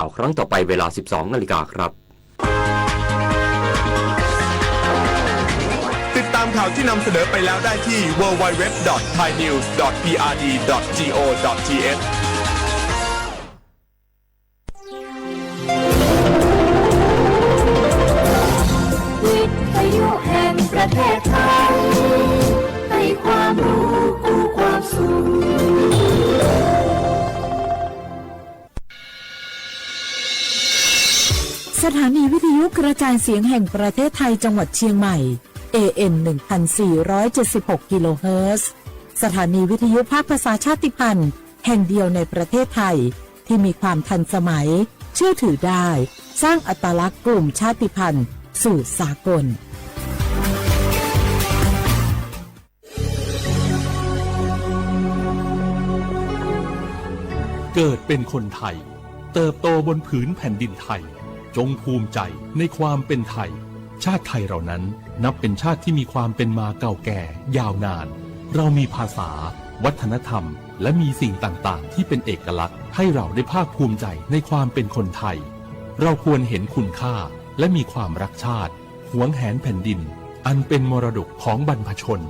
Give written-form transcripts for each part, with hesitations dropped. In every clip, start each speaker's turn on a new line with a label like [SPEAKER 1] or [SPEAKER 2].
[SPEAKER 1] าวครั้งต่อไปเวลา 12 นาฬิกาครับ
[SPEAKER 2] ติดตามข่าวที่นำเสนอไปแล้วได้ที่ www.thainews.prd.go.th
[SPEAKER 3] วิทยุแห่งประเทศไทยให้ความรู้กู้ความสุข
[SPEAKER 4] สถานีวิทยุกระจายเสียงแห่งประเทศไทยจังหวัดเชียงใหม่ AM 1476 กิโลเฮิรตซ์สถานีวิทยุภาคภาษาชาติพันธุ์แห่งเดียวในประเทศไทยที่มีความทันสมัยเชื่อถือได้สร้างอัตลักษณ์กลุ่มชาติพันธุ์สู่สากล
[SPEAKER 5] เกิดเป็นคนไทยเติบโตบนผืนแผ่นดินไทยจงภูมิใจในความเป็นไทยชาติไทยเรานั้นนับเป็นชาติที่มีความเป็นมาเก่าแก่ยาวนานเรามีภาษาวัฒนธรรมและมีสิ่งต่างๆที่เป็นเอกลักษณ์ให้เราได้ภาคภูมิใจในความเป็นคนไทยเราควรเห็นคุณค่าและมีความรักชาติหวงแหนแผ่นดินอันเป็นมรดกของบรรพชน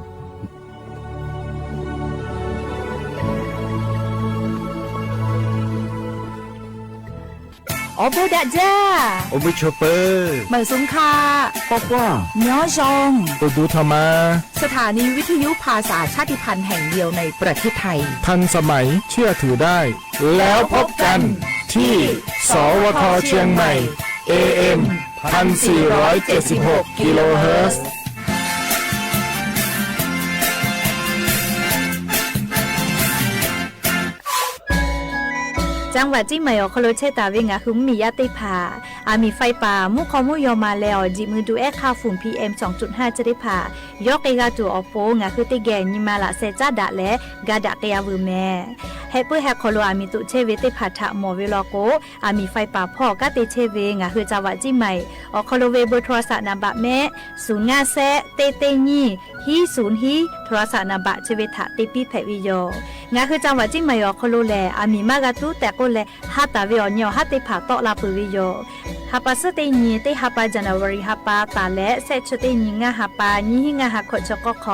[SPEAKER 6] โอบูดะจ้า
[SPEAKER 7] โอบิชเปอร์
[SPEAKER 6] เหมยสุงคา
[SPEAKER 7] ปอกว่า
[SPEAKER 6] เนื้อชง
[SPEAKER 7] ตูดูธรรมา
[SPEAKER 6] สถานีวิทยุภาษาชาติพันธุ์แห่งเดียวในประเทศไทย
[SPEAKER 7] ทันสมัยเชื่อถือได้แล้วพบกันที่สวทเชียงใหม่ AM 1476 กิโลเฮิรตซ์
[SPEAKER 6] จังหวัดจีนใหม่อคโลเชตาเวงะคือมียาติผาอามีไฟป่ามุขมุยอมาแล้วจิมือดูค่าฝุ่น PM 2.5 จะได้ผายกเอกาตัวอโปงะคือติแกนิมาละเซจาดะและกาดะเกยาเวแม่เฮปุแฮคโลอามีตุเชเวติผาทะหมอเวลโกอามีไฟป่าพ่อกะติเชเวงะคือจังหวัดจีนใหม่อคโลเวเบอร์โทรศัพท์นามบะแม่05แซเตเตญีฮี0ฮีโทรศัพท์นามบะเชเวทะติปิแพวิโยงะคือจังหวัดจีนใหม่อคโลแลอามีมากะตุแต่ก็แลฮาตาเวอญอฮาติผาตอลาปุวิโยฮาปาสเตญีเตฮาปาจันวารีฮาปาตาและเซชเตญีงะฮาปาญีหิงะฮาขอจกข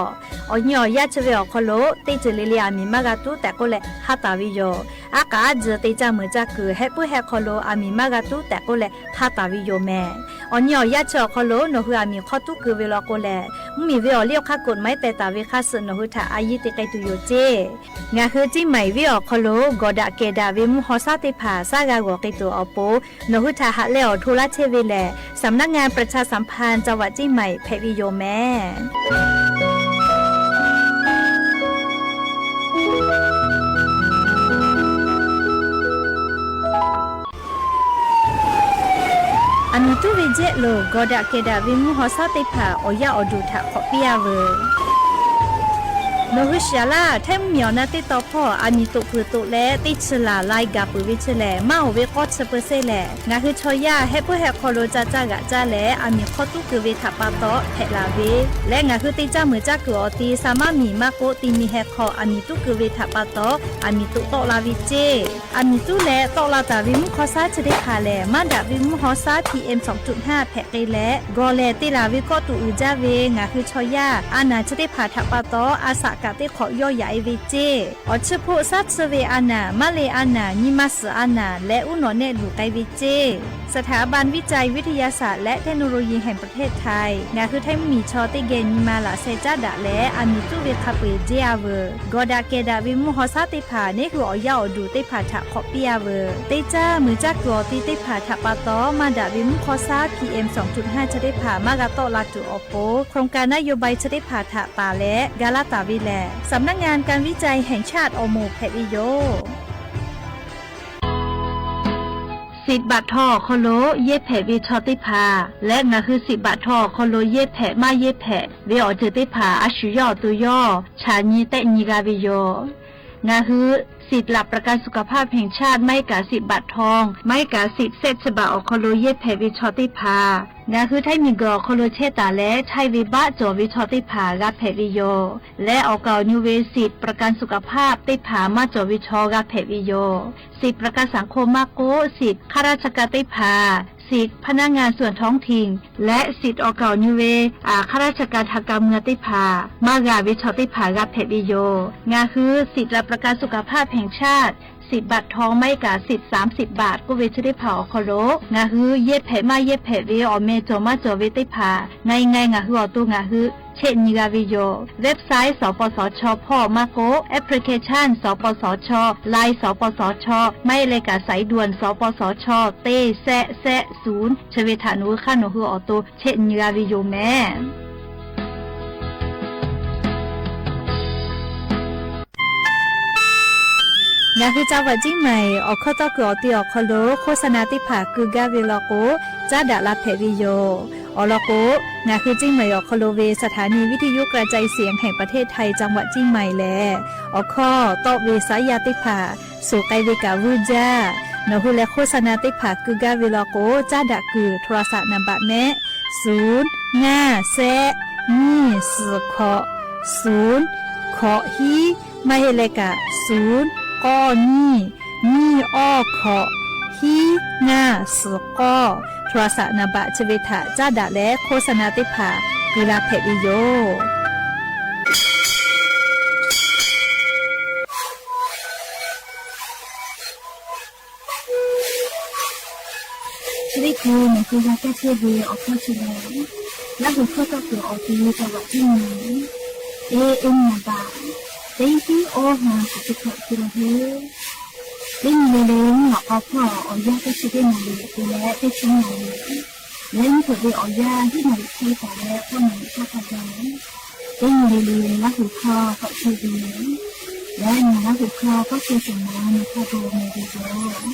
[SPEAKER 6] อญอยะเชเวอคโลเตเจเลเลอามีมากะตุแต่ก็แลฮาตาวิโยอากาจเตจามือจักคือเฮปุเฮคโลอามีมากะตุแต่ก็แลฮาตาวิโยแม่อญอยะเชคโลโนฮือามีขอตุคือเวลโกแลมีเวอเลียวคากดไม้แต่ตาเวคาสโนฮืทาอายิเตไกตุโยเจงะคือจิใหม่เวอคโลกอดะเกดาเวมุฮอซาติผาซากากอกิโตอโปโนหุทาหะเลอทุลาเชเวแลสำนักงานประชาสัมพันธ์จังหวัดจีนใหม่เพวิโยแม่อามิตุเวเจโลกอดะเกดาเวมุฮอซาติผาโอยาอดูทะขอเปียเวโนวิชยาลาเทมเมียวนาติตอพ่ออามีตุปือตุและติชลาไลกาปุวิชแลมาโอเวกอดเซเปเซแลงาคือชอยาเฮปุเฮคโลจาจากะจาแลอามีขอตุคือเวทาปาโตเทลาเวและงาคือติจามือจักอตีสามามีมาโกติมีเฮคออามีตุคือเวทาปาโตอามีตุโตลาวิเจอามีตุและโตลาตาวิมุขอซาจะได้คาแลมาดาวิมุขอซา PM 2.5 แพเกและกอแลติลาวิก็ตุอุจาเวงาคือชอยาอานาจะได้ผาทาปาโตอาสากะติขอย่อใหญ่เวเจอชโพซัตเซเวอานามาเลอานานิมัสอานาและอุนอเนลูไกเวเจสถาบันวิจัยวิทยาศาสตร์และเทคโนโลยีแห่งประเทศไทยงาคือไทยมีชอติเกนิมาลาเซจาดะและอามิตุเวคาเปเจอาเวกอดาเกดาวิมุฮอซาติผาเนคืออย่าดูติผาทะขอเปียเวเตจ้ามือจักกอติติผาทะปาตอมาดาวิมุฮอซา PM 2.5 จะได้ผามากาโตลาตุอโปโครงการนโยบายจะได้ผาทะปาและกาลาตาวิแลสำนักงานการวิจัยแห่งชาติอโมแพวิโยสิบบาททอโคโลเย็บแผลวิชอติพาและงาคือ10 บาททอโคโลเย็บแผลมาเย็บแผลวิออเจติพาอาชุยอตุยอชาญีเตญีกาวิโยงาคือ สิทธิ์หลักประกันสุขภาพแห่งชาติไม่กาสิทธิ์บัตรทองไม่กาสิทธิ์เซตฉบับอคโลเยเพวิชอติพานะคือไทยมีกอคโลเชตาและไทยวิบะจอวิชอติพากับเพวิโยและออกานิเวสิทธิ์ประกันสุขภาพติพามาจอวิชอกับเพวิโยสิทธิ์ประกันสังคมมาโกสิทธิ์ข้าราชการติพาสิทธิพนักงานส่วนท้องถิ่นและสิทธิออกเก่านิเวข้าราชการทางการเมืองติพามากาวิชอติพากับเพวิโยงาคือสิทธิรับประกันสุขภาพแห่งชาติสิทธิบัตรทองไม่กาสิทธิ์30 บาทก็เวชได้ผ่าอคโลงาคือเย็บเพมาเย็บเพวิออเมโจมาโจวิติพาไงงาคืออตัวงาคือเช่นนิกาวิโยเว็บไซต์สปสชพ่อมาโกแอปพลิเคชันสปสชไลน์สปสชไม่เลยกาสายด่วนสปสชเต้แซะ0ชเวทานุข้านุคืออตัวเช่นนิกาวิโยแม่งาคือจ้าวัดจิ้งใหม่ออกข้อต่อคืออตีออกคโลโฆษณาติผาคือกาเวลโกจ้าดาลาเพวิโยอลโกงาคือจิ้งใหม่ออกคโลเวสถานีวิทยุกระจายเสียงแห่งประเทศไทยจังหวัดจิ้งใหม่แลออกข้อต่อเวสายาติผาสู่ไกเวกาวูจ้านหูและโฆษณาติผาคือกาเวลโกจ้าดาคือโทรศัพท์นำบัตรแนะ0 5 แซนี่4 ขอ0 ขอฮีไม่ให้เลกะ0ก้อนี่อ้อขอฮีง่าสก้อโทรศัพท์นบะชเวทะจ้าดะและโฆษณาติผากุลาเพวิโย
[SPEAKER 3] ชีวิตคือหนูคือรักแค่เชื่อเบียออกข้อชิลและหัวข้อก็คือออกทีจังหวัดที่ไหนAM นะบ้าได้ที่โอหาสุดท้ายคือเฮ้ได้ยินเลยหนูเอาพ่อเอาย่าก็ช่วยได้หนูดูแลได้ช่วยหนูเล่นตัวเดียวเอาย่าที่หนูช่วยแต่แล้วก็หนูชอบทำได้ยินเลยและหัวข้อก็ช่วยดีและหนูและหัวข้อก็ช่วยสมองในข้อโดนในดีด้วย
[SPEAKER 8] เ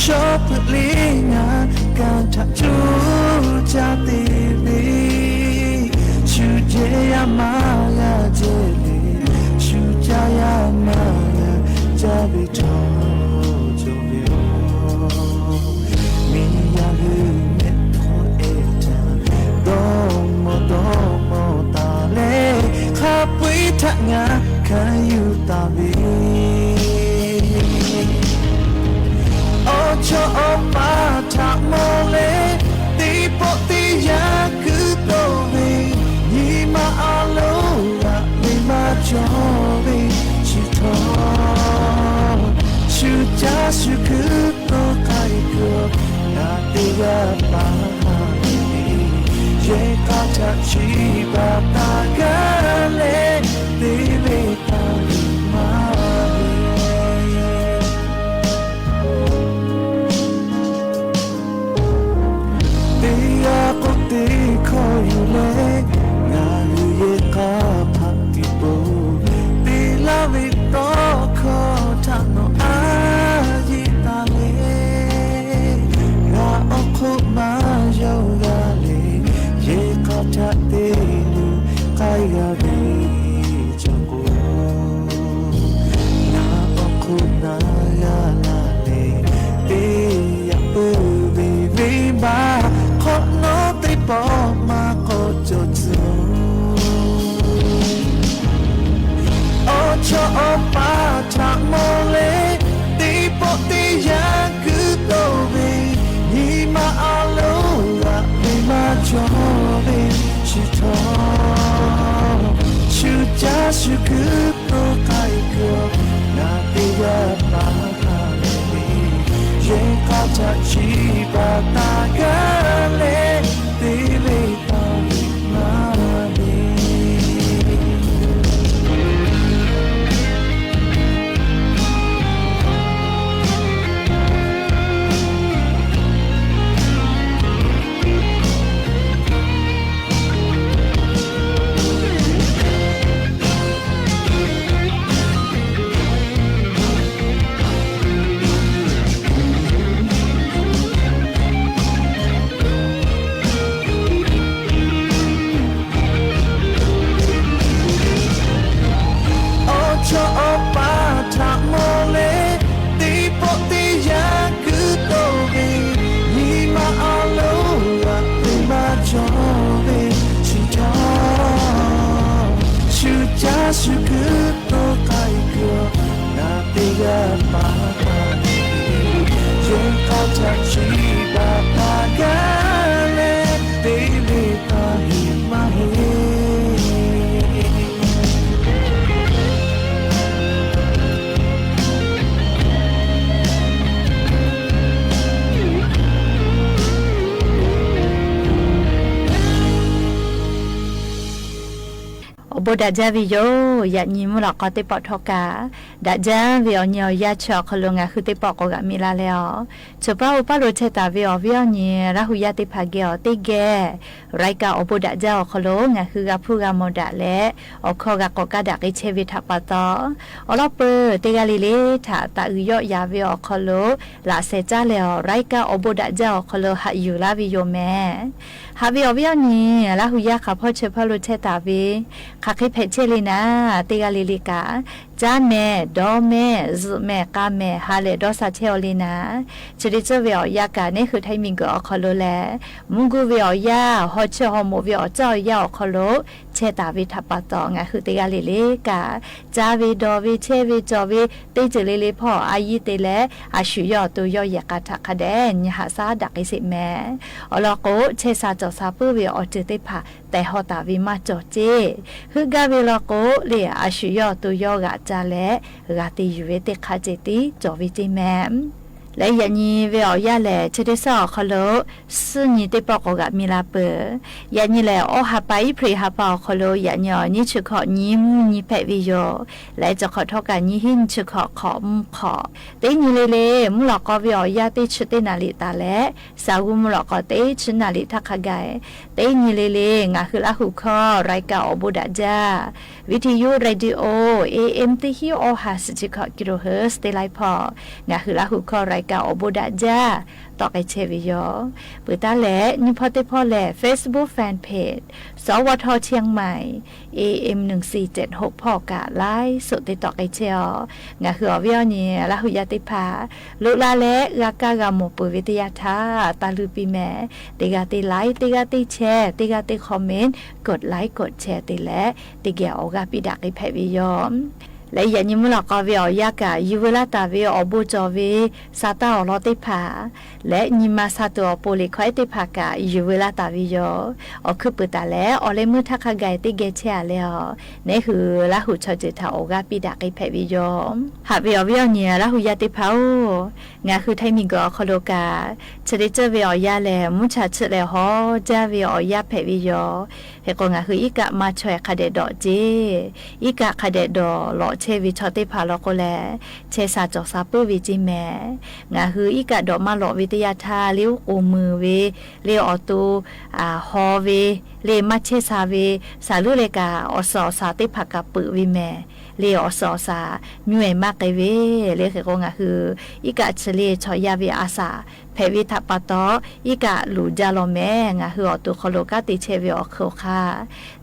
[SPEAKER 8] ชอบเพลียการทักจูจาตีลีชูเจยามายาเจลีชูจายามายาจาบิทอจงเบียวมียาลืมเม็ดโพเอจาโดโมตาเลขับวิทักงาคายุตาบีชอบมาทำโมเลตีปกติยาคือโตวียี่มาอาลูละไม่มาจอวีชิโตชูจ้าชูคือโตใครเกือบนาตียาปาเย่ก็ทักชีบาตากาเลตีเลตามาตีคอยอยู่เลยงานอยู่เยกาพักกิบูตีลาวิโตคอทางโนอาจิตาเลงาออกคุมาโยกาเลเยกาทักตีลูกายกาบีจังกูงาออกคุนายาลาเลตียาปูบีบีบาโนติปอมาโคจจูโอชอปาทาโมเลติปอติยาคือโตวียี่มาอาลูละไม่มาจอวีชิโตชูจ้าชูคือโตไกเกือบนาติยาปาคาเลเย่ก็จะชีบาตากาเลตีเลตามาดีชอบปาทาโมเลตีปกติยาคือโตวียี่มาอาลูละไม่มาจอวีชิโตชูจ้าชูคือโตไกเกือบนาติยาปาคาลีเย่ก็ทักชีบาปากาเลตีเลตาหิมาเฮ
[SPEAKER 6] บดาจาวิโยยานิมุลกอเตปอทอกาดาจาวิอเนียยาชอคลงาคือเตปอกกะมิลาเลอจบาอุปโรเชตาวิอวิอเนียราหุยาเตพาเกอเตเกไรกาอบดาจาคลงาคือกะพูกะโมดาเลอคอกะกอกะดากิเชวิทัปตออลอเปเตกาลิเลทาตาอุยอยาวิอคลลาเซจาเลอไรกาอบดาจาคลหะยูลาวิโยเมฮาวิอวิอเนียราหุยาคาพอเชพะโรเชตาวิคาคิเพเชลีนาติกาลิลิกาจาเมดอเมซุเมกาเมฮาเลดอซาเชอลีนาจริจเวียากานี่คือไทมิงกอคอโลแลมุงกูเวียาฮอเชฮอโมเวียเจ้ายาคอโลเชตาวิทัปตองะคือติกาลิลิกาจาวิดอวิเชวิจอวิติจลิลิพ่ออายิติเลอาชุยอตุยอยากาทักคะแดนยหาซาดักอิสิแมอลอโกเชซาจอซาปุเวียอจิติพาแต่ฮอตาวิมาจอเจคือกาเวลโกเลียอาชุยอตุยอกาจาเลกาติยูเวติคาเจติจอวิจิแมและยันยีเวียยาแลเชดิสอคโลซึ่งนี่ได้บอกกะมีลาเปยันยีแลโอฮาไปพรีฮาปอคโลยันยอนี่ชุขอยิ้มนี่แพวิโยและจะขอทอกันยี่หินชุขอขอมขอเตนี่เลมุลอกอเวียยาติชุเตนาลิตาและสาวมุลอกอเตชุนาลิทักขกายเตนี่เลงาคือละหุคอไรกาอบุดาจาวิทยุเรดิโอ AM ติฮิโอฮาสจิขอกิโลเฮิร์ตเตไลพองาคือละหุคอไร กาอบุดาจ้าต่อไปเชวิยอปืตาแหละนิพอติพ่อแหละ Facebook Fanpage สวทเชียงใหม่ AM 1476พ่อกะไลฟ์สดติดต่อไกเชียวงาคืออวิอเนี่ยละหุยติภาลุลาและกากากาโมปุวิทยาทาตาลือปีแม่ติกาติไลค์ติกาติแชร์ติกาติคอมเมนต์กดไลค์กดแชร์ติและติเกียวออกาปิดักไอแพวิยอมและอย่างนี้เมื่อเราก็วิอยากะยูเวลาตาวิอบูจอวิซาตาอลอติภาและนิมาซาตัวโปลิควายติภากะยูเวลาตาวิโยอคือปุตตาและอเลมือทักขไกติเกเชียแล้วนี่คือละหุชอจิตาโอกาปิดักไอแพวิโยหาวิอวิอเนี่ยละหุยาติภางาคือไทมิกอคโลกาชดิเจวิอยาแลมุชาชแลฮอจาวิอยาแพวิโยเฮกงาคืออีกะมาช่วยคาเดดอเจอีกะคาเดดอลอเชวิชอติภาลโกแลเชซาจอกซาปื้อวิจิแมงาคืออีกะดอกมาหลอวิทยาทาลิวโอมือเวเลียวออตูฮอเวเลมัชเชซาเวสาลุเลกาอสอสาติภากะปื้อวิแมเลียวอสอสาหน่วยมากไกเวเลเขกงาคืออีกะเฉลีชอยาเวอาสาเพวิทัปตออีกะหลูจาโลแมงาคืออตุคโลกาติเชวิอโคคา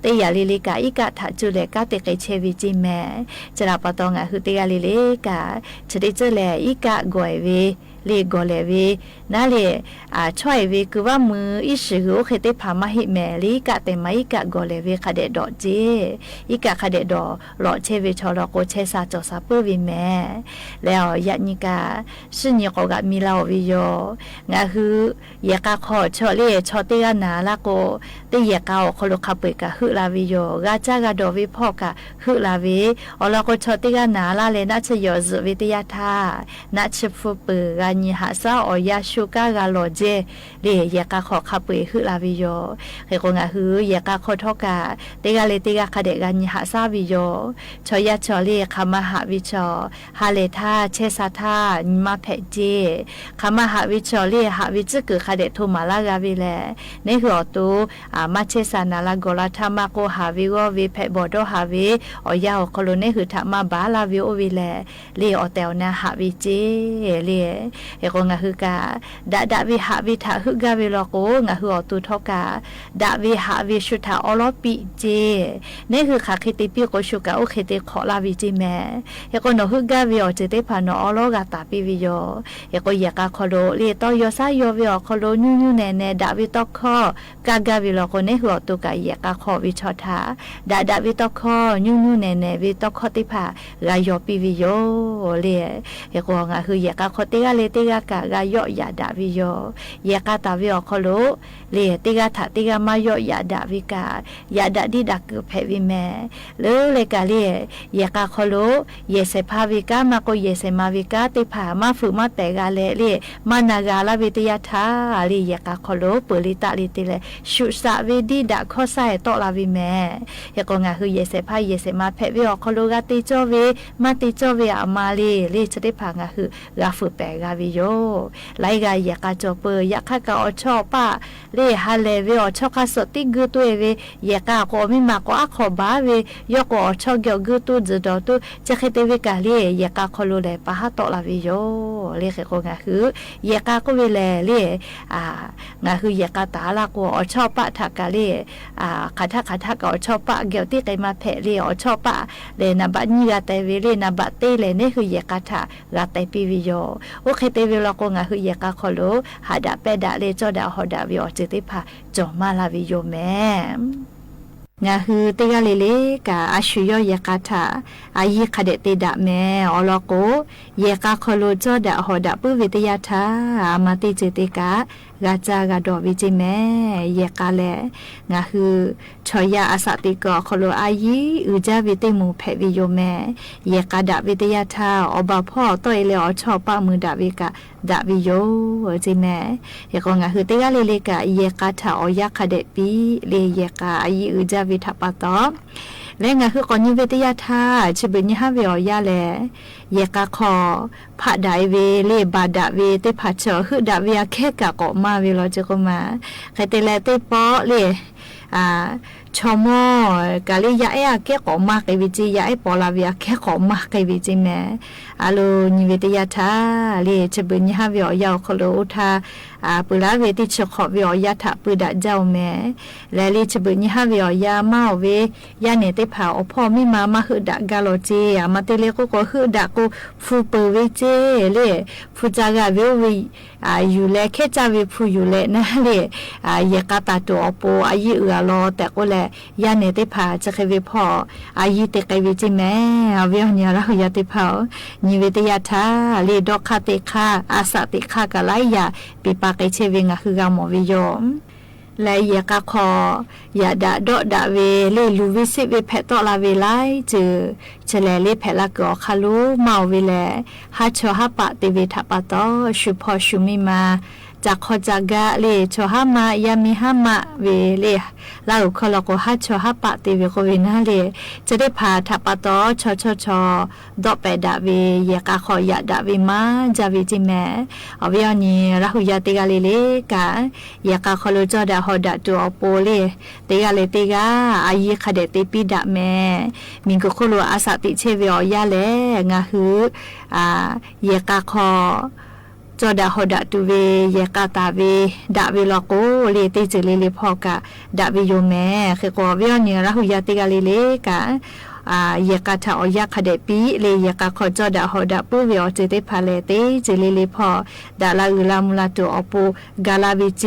[SPEAKER 6] เตยาลิลิกาอีกะทัจุเลกาติเกเชวิจิแมจราปตองาคือเตยาลิลิกาชดิเจเลอีกะกวยเวเลกอเลเวนาเลช่วยเวคือว่ามืออิสิโกเคติพามาหิแมลิกะเตมาอีกะกอเลเวคาเดดอเจอีกะคาเดดอลอเชวิชอลโกเชซาจอซาปื้อวิแมแล้วยะนิกาซึ่งยกกะมีลาวิโยงาคือยะกะขอชอเลชอเตกะนาละโกเตยะกะคโลคาเปกะฮึลาวิโยกาจากะดอวิพอกะฮึลาเวอลาโกชอเตกะนาลาเลนะชยอซวิทยาทานะชฟุเปกะนิหาซาอยาชูกากะโลเจเลยะกะขอคาเปฮึลาวิโยเฮกงาคือยะกะขอทอกะเตกะเลเตกะคาเดกะนิหาซาวิโยชอยะชอเลคามหาวิชอฮาเลทาเชซาทามาเพเจคามหาวิชอเลหาวิจกุคาเดทุมาลากาวิเลในหัวตูมาเชซานาลาโกลาทามาโกหาวิโกวิเพบอดหาวิอยาโคโลเนหือทามาบาลาวิโอวิเลเลอเตวนาหาวิเจเลเอกงาคือกาดาวิหาวิทาฮึกาวิโลโกงาหัวตูทอกาดาวิหาวิชุทาอลอปิเจนี่คือขาคิติปิโกชุกาโอเคติขอลาวิจิแมเอกโนฮึกาวิโอเจติพานอโลกาตาปิวิโยเอกยากาคโลเลตอยอซายอวิโอคโลญูแนดาวิตอคอกากาวิโลโกเนหัวตูกายากาขอวิชอทาดาวิตอคอญูแนวิตอคติภารายอปิวิโยเลเอกงาคือยากาคติกาเลติกากากายอยาดาวิโยยากาตาวิโอคโลเลติกาทาติกามายอยาดาวิกายาดาดิดักเพวิแมเลกาเลยากาคโลเยเสภาวิกามาโกเยเสมาวิกาติภามาฝึมาเตกาเลมานากาลาวิทยาทาลียากาคโลเปริตาลิติเลชุสาเวดีดาข้อไซตอลาวิแมเอกงาคือเยเสภาเยเสมาเพวิอคโลกาติโจเวมาติโจเวอามาลีชติภางาคือกาฝึเปกาวิโยไลกายากาโจเปยาคากาอชอปะเลฮาเลเวอชอคาสติกุตุเวยากาโกมิมาโกอะขอบาเวยกอชอเกกุตุจดอตุจะเคเตเวกาเลยากาคโลเลปะฮะตอลาวิโยเลเขโกงาคือยากาโกเวเลงาคือยากาตาลาโกอชอปะทากาเลคาทากอชอปะเกลติไกมาเพเลอชอปะเลนาบะญิกาเตเวเลนาบะเตเลเนคือยากาทากาเตปิวิโยโอเคเตเวลโกงาคือยากาคโลหาดาเปดาเลจอดาฮอดาวิโอจิติภาจอมาลาวิโยแมงาคือเตกาเลกาอาชุยอยากาทาอายิคาเดติดาแมอลโกเยกาคโลจอดาฮอดาปุวิทยาทาอามาติจิติกากาจากาดอวิจิแมเยกาเลงาคือชอยาอาสติกอคโลอายิอุจาวิติมูเพวิโยแมเยกาดาวิทยาทาอบาพ่อต้อยเลอชอปะมือดาวิกาดาวิโยจิแมเยกงาคือเตกาเลกาเยกาทาอยาคาเดปีเลเยกาอายิอุจาวิทัปตอและงาคือกอนิเวทยาทาชิบิญฮาเวอยาแลเยกาคอผะไดเวเลบาดาเวเตผะเชอคือดาเวียแค่กะกอมาเวลอจะก็มาใครเตแลเตปอเลช ชอมอกาลียาเอแค่ขอมากไอวิจิยาเอปอลาวิอาแค่ขอมากไอวิจิแม่อาลูนิเวติยาทาเลจะเป็นยาวิอยาวคโลทาปุระเวติชขอวิอยาทาปุดะเจ้าแม่และเลจะเป็นยาวิอยามาเวยาเนติผาอพ่อไม่มาหืดะกาโลเจมาเตเลก็หืดะก็ฟูเปเวเจเลฟูจากาเววิอยู่และแค่จาวิฟูอยู่และนะเลยยากาตาตัวโปอายุรอแต่ก็แลยาเนติผาจะเคยพออายุเตกวิจิแม่เวียนยาละยาติผานิเวตยาทาเลดอกคาเตคาอาสาติคากะไลยาปิปากเชเวงะคือกามวิโยมและยากาคอยาดาดอดาเวเลลูวิสิเวเพตอลาเวไลจือเฉลเลเพลากอคาลูมาเวเลฮัชฮะปะเตเวทัปะตอชุพอชุมิมาจากขจากะเลชหามายามิหามะเวเลลาอุคลกฮัชฮะปะเตเวโกเวนะเลจะได้พาทัปะตอชดอเปดาเวยากาขอยาดาเวมาจาเวจิแมอเวียนีราหุยาเตกาเลกายากาขอโลจอดาฮอดาตัวโปเลเตกาเลเตกาอายีคเดเตปิดาแมมิงก็โคโลอาสาติเชเวอยาเลงาหือยากาขอจอดาฮอดาตูเวยากาตาเวดาเวลโกเลเตเจเลเลพอกะดาเวโยแมคือก็เวียนีราหุยาเตกาเลกายากาทาอยาคเดปีเลยากาขอจอดาฮอดาปูเวอเจเตพาเลเตเจเลเลพอดาลาอุลามุลาตัวอปูกาลาบิเจ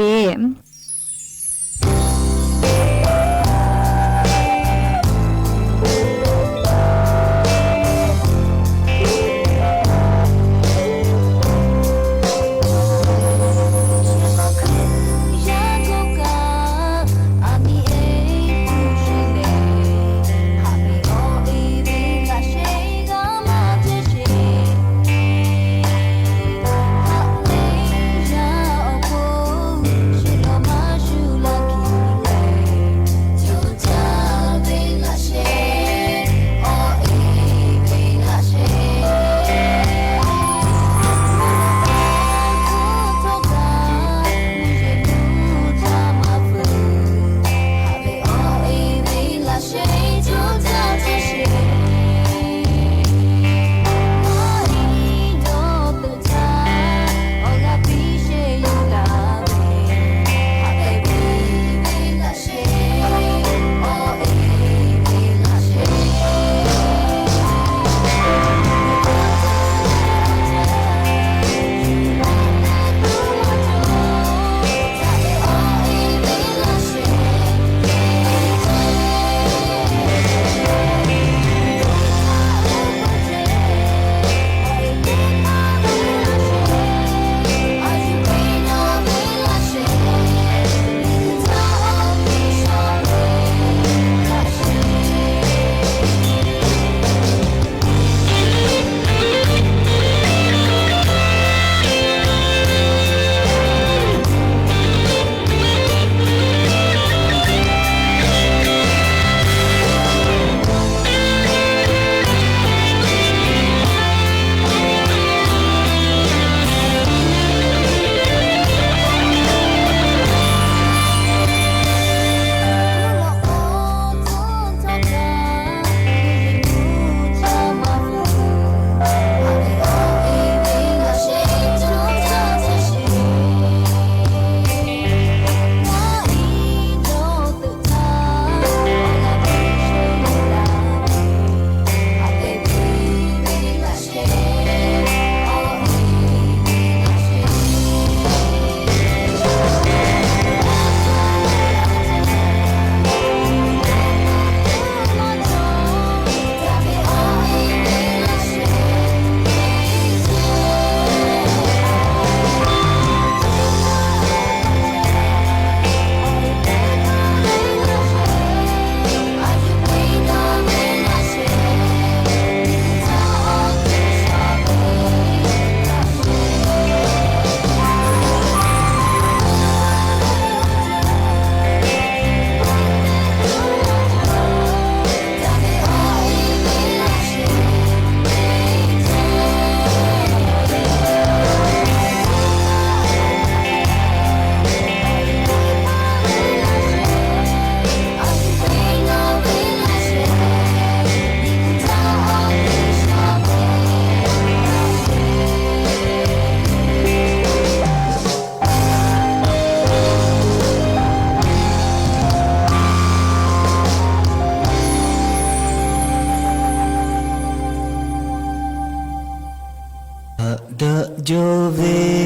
[SPEAKER 8] Jove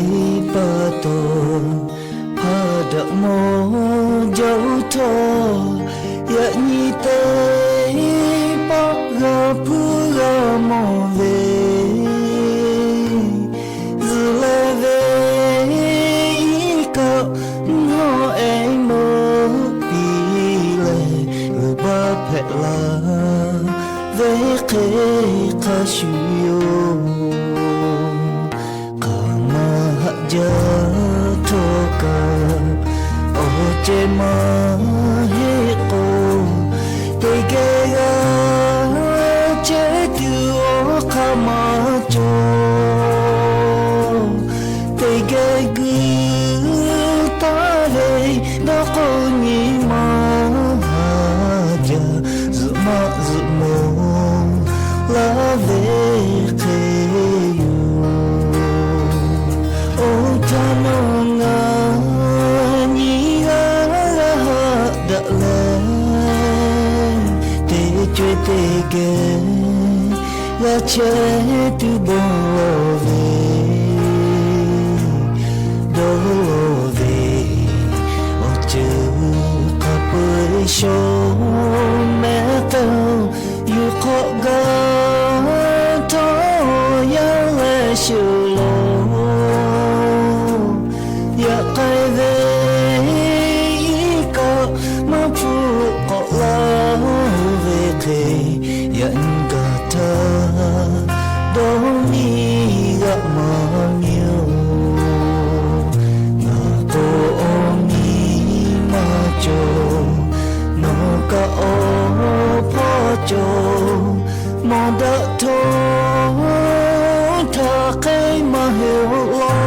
[SPEAKER 8] pato pada mo jauh to ya ni te pa ga pu ga mo ve zle ve ka no ai mo pi le ba phe la ve ke ka shu yo Jatuhka oje mahiko tegaya jetu okamacho tegegu tare doko ni mahaja zuma zumo la veke Tanonga niga da le te chwe te ge la che tu bon do ve o chu ka pu sho me to yu ko ga to ya le shu lo ya kai ve ka ma pu ko la ve ke ya nga ta do ni ga ma myo na to ni ma cho no ka o po cho mo da to ta kai ma he lo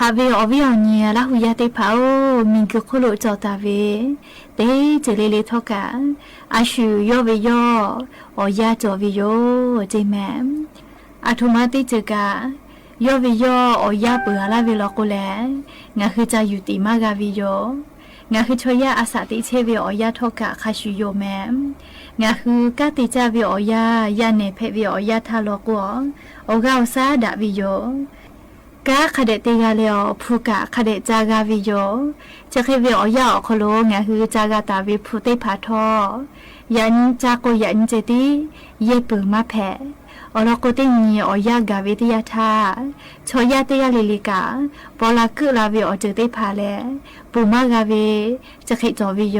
[SPEAKER 3] าเวอวิอเนี่ยละหุยาเตพาโอมิงกโคโลจอตาเวเตเจเลเลทอกาอาชูยอเวยออยาจอเวโยเจแมอาทุมาติเจกายอเวยออยาเปือลาเวลโกแลงาคือจะอยู่ติมากาวิโยงาคือชอยาอาสาติเชเวอยาทอกาคาชูโยแมงาคือกาติจาเวอยายาเนเพเวอยาทาโลกัวโอกาอุซาดาวิโยกาคาเดติกาเลอพูกาคาเดจากาวิโยจะเคเวอยาอคโลงาคือจากาตาวิพูเตพาทอยันจากโยันเจติเยปือมาแผ่อลโกตินีอยากาวิทยาธาชอยาเตยาลิลิกาปอลากุลาวิอเจติพาเลปูมากาวิจะเคจอวิโย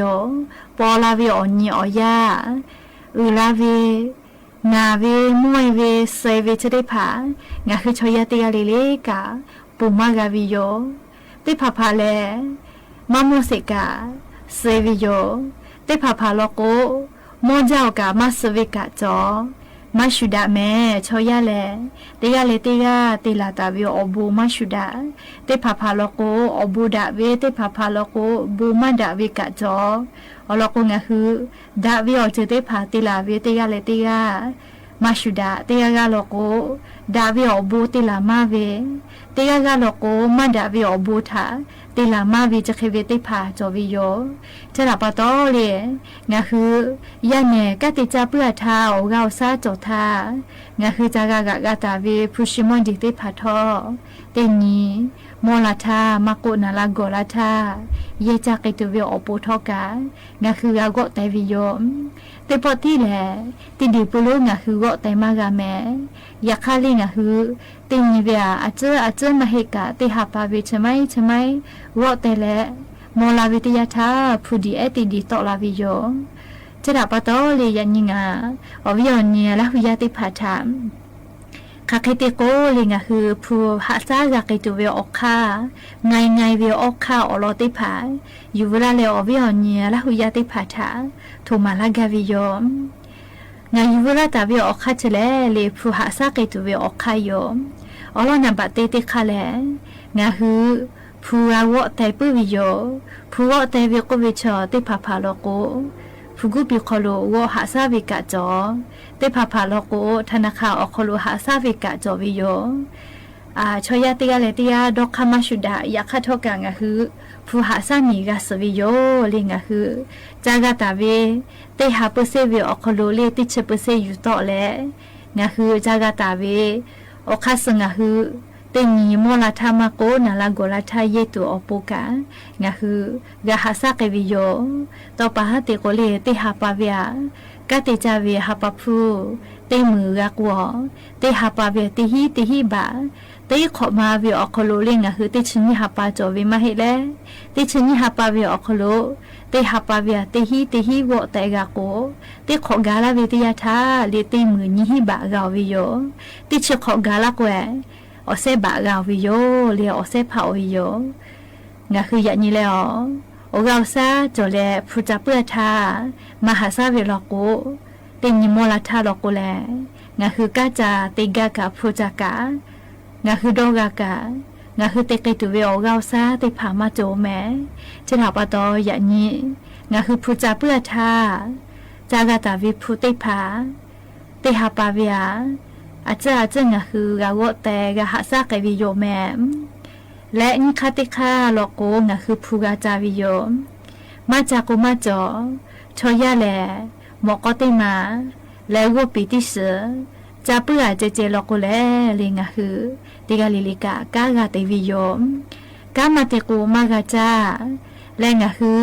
[SPEAKER 3] ปอลาวิอนีอยาอุลาวินาเวมวยเวเซเวจะได้ผางาคือชอยาเตียเลเลกาปูมากาวิโยได้ผาพาเลมาโมเสกาเซวิโยได้ผาพาโลโกมอเจ้ากามาสเวกาจอมาชุดาแม่ชอยาเลเตียเลเตียตีลาตาวิอบูมาชุดาได้ผาพาโลโกอบูดาเวได้ผาพาโลโกบูมาดาเวกาจออลโกงาคือดาวิอเจเตพาติลาเวเตียเลเตียมาชุดาเตียกาโลโกดาวิอบูติลามาเวเตียกาโลโกมาดาวิอบูทาติลามาวิจะเคเวติพาจอวิโยจะรับปะตอเลงาคือยาเนกติจาเปื้อทาโอกาซาจอทางาคือจากากาตาวิพุชิมอนดิติพาทอเตนีโมลาทามาโกนาลาโกลาทาเยจากิตเวอปูทอกางาคือกาโกไตวิโยเตปอติแลติดิปุโลงาคือโกไตมากาแมยาคาลิงาคือตินีเวอาเจมาเฮกาติหาปาเวชไมวอแต่และโมลาวิทยาธาผู้ดีเอติดีตอลาวิโยจะดับปะตอเลยยันยิงาอวิยอนเนียและหุยาติผาถามคาเคติโกเลยงาคือผู้หาซากาเกตุเวออกคาไงเวออกคาอลอติผาอยู่เวลาเลอวิยอนเนียและหุยาติผาถาโทมาลากาวิโยงาอยู่เวลาตาเวออกคาเฉลเลยผู้หาซาเกตุเวออกคาโยอลอนับบัตเตติคาแลงาคือผู้อาวแต่ปุวิโยผู้อแต่เวกวิชอติผาพาโลโกผู้กุบิคโลวหาซาวิกะจอติผาพาโลโกธนาคารอคโลหาซาวิกะจอวิโยชอยาติกาเลติยาดอกคามาชุดายาคาทอกางะคือผู้หาซามีกาสวิโยเลงะคือจากาตาเวติหาเปเซเวอคโลเลติเชเปเซอยู่ต่อแลงะคือจากาตาเวอคาสงะคือเตนีโมลาทามาโกนาลาโกลาทาเยตุอปูกางาคือกาฮาซาเกวิโยต่อปะฮะเตโกเลเตหาปาเวียกาเตจาเวหาปาพูเตมือกากวอเตหาปาเวเตฮิบาเตขอมาเวอคโลเลงาคือเตชนิหาปาจอเวมาเฮเลเตชนิหาปาเวอคโลเตหาปาเวเตฮิวอเตกาโกเตขอกาลาเวติยาทาเลเตมือนิฮิบากาวิโยเตชขอกาลากแวอเซบะกาวิโยเลียอเซพาวิโยงาคืออย่างนี้แล้วโอกาซาจอเลผู้จับเปื้อทามหาซาเวลโกเตนิโมลาทาลโกแลงาคือกาจาเตกากาผู้จักางาคือดอกากางาคือเตกิตุเวโอกาซาเตพามาโจแมจะถาปะตออย่างนี้งาคือผู้จับเปื้อทาจากาตาวิผู้เตพาเตหาปาเวียอาจารย์คือกาวแต่กะหาซากวิโยแมและนิคาติคาโลโกงคือผู้กาจาวิโยมาจากกุมาจอชอยาแลหมอกติมาแล้วก็ปีติเสจะเปื่อเจโลโกแลลิงคือติกาลิลิกากากาเตวิโยกามาเตกูมากาจาและงคือ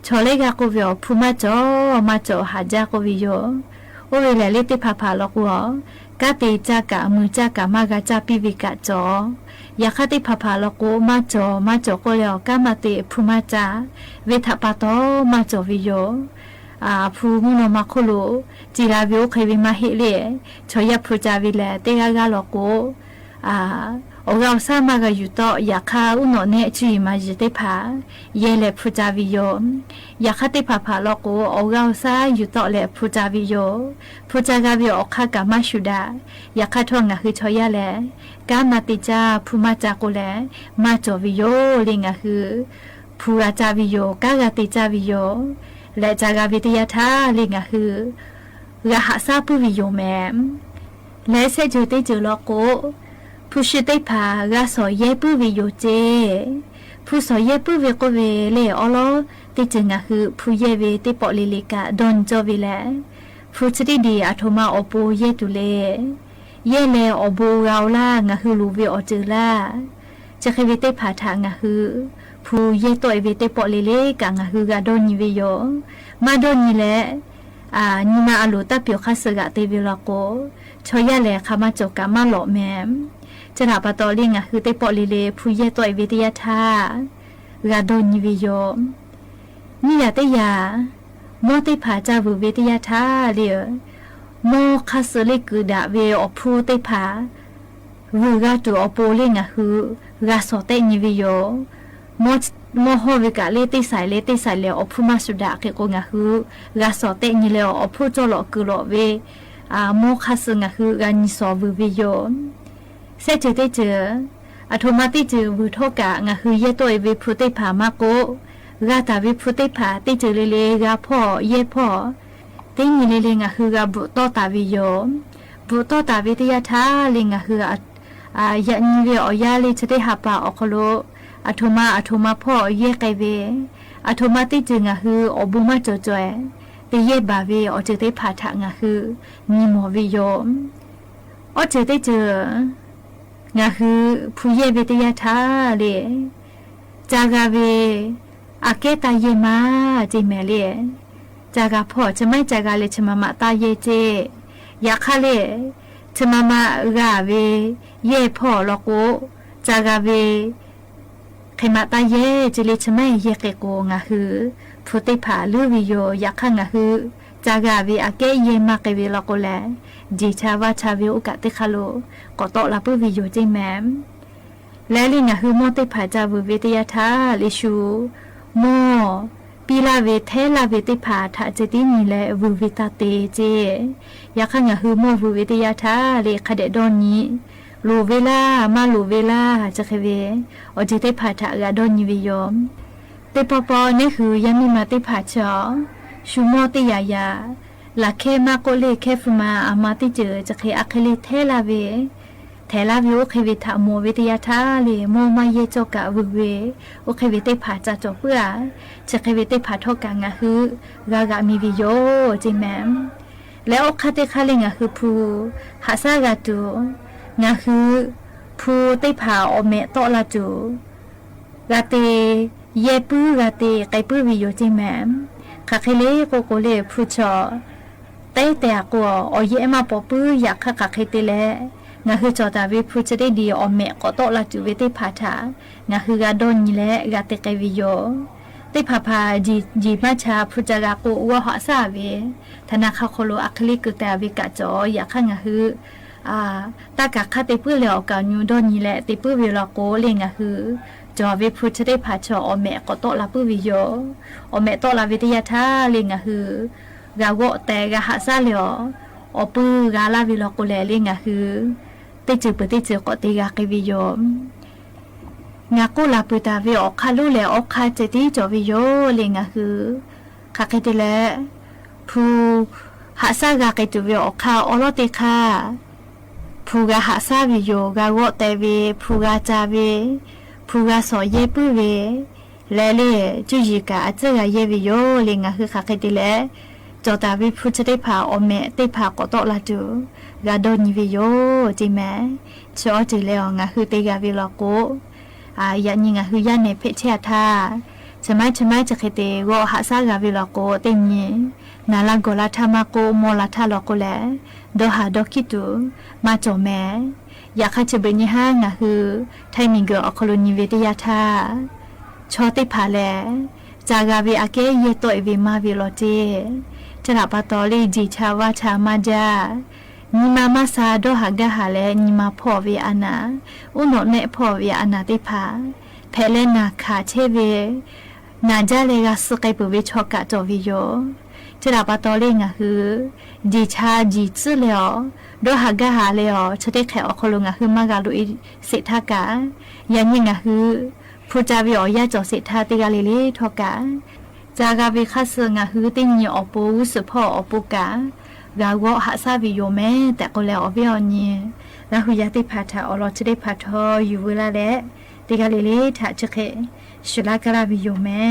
[SPEAKER 3] ชอเลกาโกวิโอผู้มาจอหาจากวิโยโอเวเลลิติพาพาโลกัวกาเตจากะมือจากะมากาจาปิวิกะจอยาคติพาพาโลโกมาจอโกเลอกามาเตผู้มาจาเวทปาโตมาจอวิโยผู้มุนมาโคโลจิราวิโอเควิมาเฮเลชอยาผู้จาวิเลเตกากาโลโกโอ
[SPEAKER 6] เราสามารถอยู่ต่ออยากข้าอุโนเนจีมาจิตผาเยเลพูจาวิโยอยากข้าติผาผาลอกูเราสาอยู่ต่อเลพูจาวิโยพูจากาวิโอข้ากามาชุดาอยากข้าทวงงาคือชอยาแลกามาติจาพูมาจากุแลมาจวิโยลิงาคือพูราจาวิโยกากาติจาวิโยและจากาวิทยาธาลิงาคือรหัสผู้วิโยแมและเสจติจลอกูผู้ชิดผากาสอยเยปื้อวิโยเจผู้สอยเยปื้อวิโกเวเลอโลติจึงคือผู้เยเวติปอลิลิกาดอนจวิเลผู้ชดิดีอัทมาอปูเยตุเลเยเลอบูเราล่างคือลูเวอจือล่าจะเควิเตผาทางคือผู้เยตัวเวติปอลิลิกาคือกาดอนวิโยมาดอนนี่แหละนิมาอลูตาเปียวคาสกะเตวิลโกชอยาเลคามาจกามาหล่อแมมจะหนาปะตอลิงคือเตปอลิเลผู้เยตัววิทยาธากาดอนวิโยนี่ยาเตยาโมเตผาจาวุวิทยาธาเลียโมคาสเลกุดาเวอพูเตผาวูกาตัวอโปลิงคือกาสเตนิวิโยโมโฮวิกาเลติสายเลอพูมาสุดาเกโกงคือกาสเตนิเลอพูโจโลกุโลเวโมคาสงคือกานิสอวุวิโยเสจเตเจออัตโนมัติเจอวุโทกะคือเยตัวเวพุเตผามาโกกาตาวิพุเตผาติเจเลกาพ่อเยพ่อติงเลคือกาบุโตตาวิโยบุโตตาวิทยาธาลิงคือยันเวอยาลิจะได้หาปาอคโลอัตมาพ่อเยไกเวอัตโนมัติเจคืออบุมาจอยติเยบาเวอเจเตผาทางคือนิโมวิโยอเจเตเจคือผู้เยวิทยาธาเลจากาเวอาเกตาเยมาจิเมเลจากาพ่อจะไม่จากาเลชมามาตาเยเจยาคาเลชมามากาเวเยพ่อลโกจากาเวเขมาตาเยจิเลชไม่เยเกโกงาคือพุติผาลือวิโยยาคังาคือจากาเวอาเกเยมาเกเวลโกแลจีชาวาชาเวอุกะติคาโลก็โตลาปุวิโยจิแมมและลิงคือโมติผาจาวุวิทยาธาลิชูโมปีลาเวเทลาเวติผาทะเจตินีและวุวิตาเตเจยาคังคือโมวุวิทยาธาเลคเดดอนนี้ลูเวลามาลูเวลาจะเคเวอจิเตผาทะกาดอนนิวิยมเตปปอนี่คือยังมีมาติผาชอชูโมติยายาลาเคมาโกเลเคฟมาอามาติเจอจะเคอัคเลเทลาเวโอเควิทาโมวิทยาธาเลโมมาเยจกะวุเวโอเควิเตผาจาจเพื่อจะเควิเตผาทกังคือกากามีวิโยจิแมมแล้วคาเตคาเลงคือผู้หาซากาตูคือผู้เตผาอเมโตลาจูกาเตเยปื้อกาเตไกปื้อวิโยจิแมมคาเคเลโกโกเลผู้ชอเตแต่กัวอเยมาปอปื้ออยากคาเคเตเลคือจอดาวิพูจะได้ดีอเมก็โตละจูเวติพาทาคือกาดอนนี่แหละกาเตกวิโยติพาพาจีมาชาพูจะกาโกวัวหอซาเวธนาคาโคโลอัคลิกุแต่วิกาจออยากข้างคือตากาคาเตปื้อเหลียวกาญูดอนนี่แหละติปื้อวิลโกเลงคือจอวิพูจะได้พาชออเมก็โตละปื้อวิโยอเมโตละวิทยาธาเลงคือกาโกแต่กาหาซาเหลียวอปื้อกาลาวิลโกเลเลงคือติจือปติจือก็ติกากิวิโยงากุลาปุตาวิออกคาลุเลออกคาเจติจอวิโยเลงคือคาเกติเลผู้หาซากาเกตุวิออกคาอโลติคาผู้กาหาซาวิโยกาโกเตวิผู้กาจาวิผู้กาสอเยปุเวเลเลจุจิกาอเจกาเยวิโยเลงคือคาเกติเลจอตาวิผู้จะได้พาอเมได้พาก็โตละจูกาโดนิวิโยจิแม่ชอจิเลองคือเตกาวิลโกยันยิงคือยานในเพชเชธาชะไมจะเคเตโกหาซากาวิลโกเตมีนาลังโกลาทามาโกโมลาทาลโกแลดหาดอคิตุมาจอแม่อยากให้จะเป็นยี่ห้างคือไทมิงเกออคโลนิเวติยาธาชอติพาแลจากาวิอาเกเยโตเอวิมาวิโลเจจะรับปตอลีจีชาวาชามาจา ညီမမစာတော့ဟာကဟာလဲညီမဖော်ဝေအနာဥနောနဲ့ဖော်ဝေအနာတိဖာဖဲလဲနာခါချေဝေနာကြလေကစကိပဝေချောကတော့ဝီယော这喇叭多灵啊！是，几差几次了，都哈个哈了，吃的开奥克隆啊！是马嘎路伊食他噶，人人啊是，ผู้จาวิออยาจอเสถาติกาลิลิทอกาจากาวิคัสงาคือติญอปูสุพออปุกากาวะหะซาวิโยแม่แต่ก็แล้วอวิอนี่แล้วหุยาติพาทาอรอจะได้พาทออยู่เวลาและติกาลิลิทาจะเคชุลากาลาวิโยแม่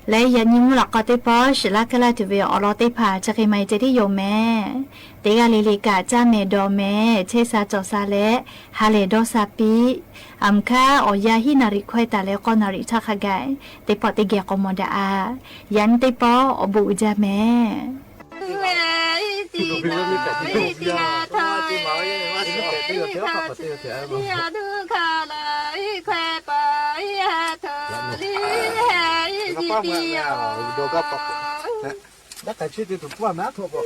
[SPEAKER 6] และยันยิมหลักก็ได้พอชลักกะลาตุเวอรอได้ผ่าจะเคยไม่จะได้โยแม่เตกาลิลิกาจ้าเมดอแม่เชซาจอซาและฮาเลดอซาปีอัมคาออยาฮินาริควายตาแล้วก็นาริทักไกเตปอติเกกอมดาอายันเตปออบูจาแม่
[SPEAKER 8] Đã cả chuyện từ qua má thuộc rồi.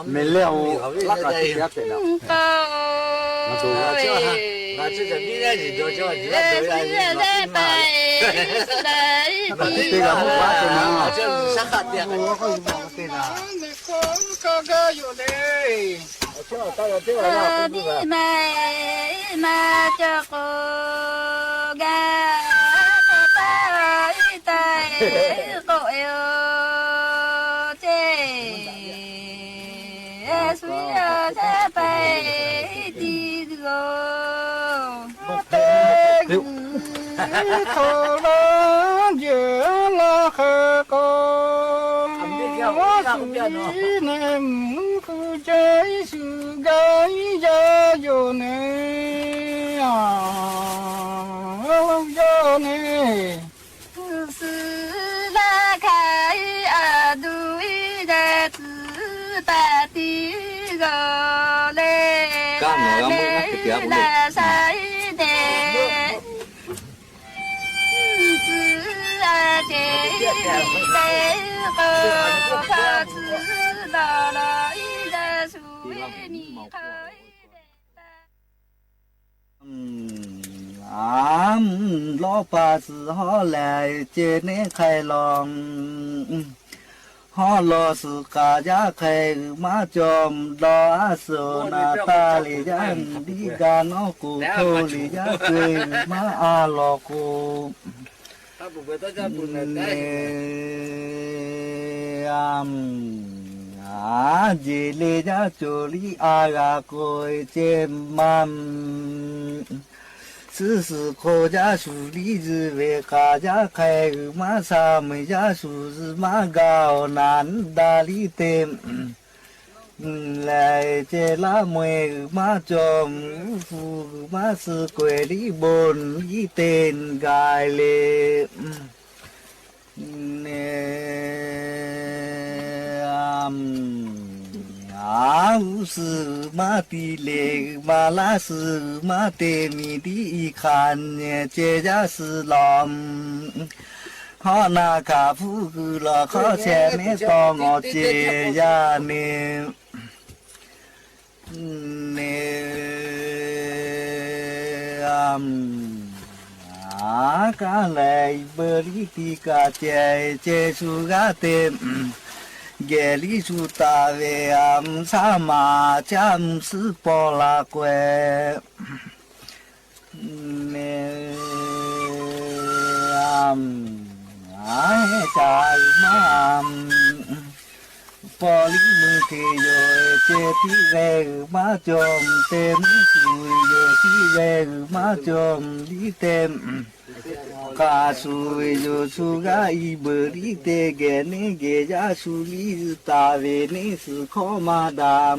[SPEAKER 8] Mình leo lắc cả tiền thế nào? Mà tôi là chưa ha. Mà chưa chẳng biết gì rồi cho chỉ là tôi là mà tiền là một quá tiền nào? Chưa sắc hạt tiền. Có gì mà tiền nào? Có cái gì đây?
[SPEAKER 3] đi mày mà cho cô ga ta tay cô yêu chê suy sẽ phải đi rồi
[SPEAKER 7] thọ lo giữa lo khờ con suy nem cứ chơi sự gái ra vô nè vô nè
[SPEAKER 3] sư la khai à đuôi ra từ ta tí gò lê là sai để sư à chế để có phá sư đò lối ra suy mi khơi
[SPEAKER 8] lo pa sư họ lại chế nên khai lòng họ lo sự cả giá khai má chòm lo sự na ta lì giá đi ga nó cụ thô lì giá cười má a lo cụ dì lì giá chỗ lì a gà côi chêm mam sư sư khô giá su lý dư về cả giá khai má sa mây giá su dư má gạo nán đa lý tem lại chế lá mùi má chòm phù má sư quê lý bồn lý tên gai lệ sư ma tì lệ ma la sư ma tê mi đi khan chế giá sư lòng họ na cả phu cứ là khó xe mẹ to ngọt chế giá nè cá lệ bơ lý tì cả chế chế su gà têm ghé lý su ta về sa ma chăm sư po la quê ai chai ma po lý mưa thì rồi chê tí về má chôm tem sùi rồi tí về má chôm lý tem cả sùi rồi su gà y bờ lý tê ghé nè ghé giá su lý ta về nè sự khó mà đàm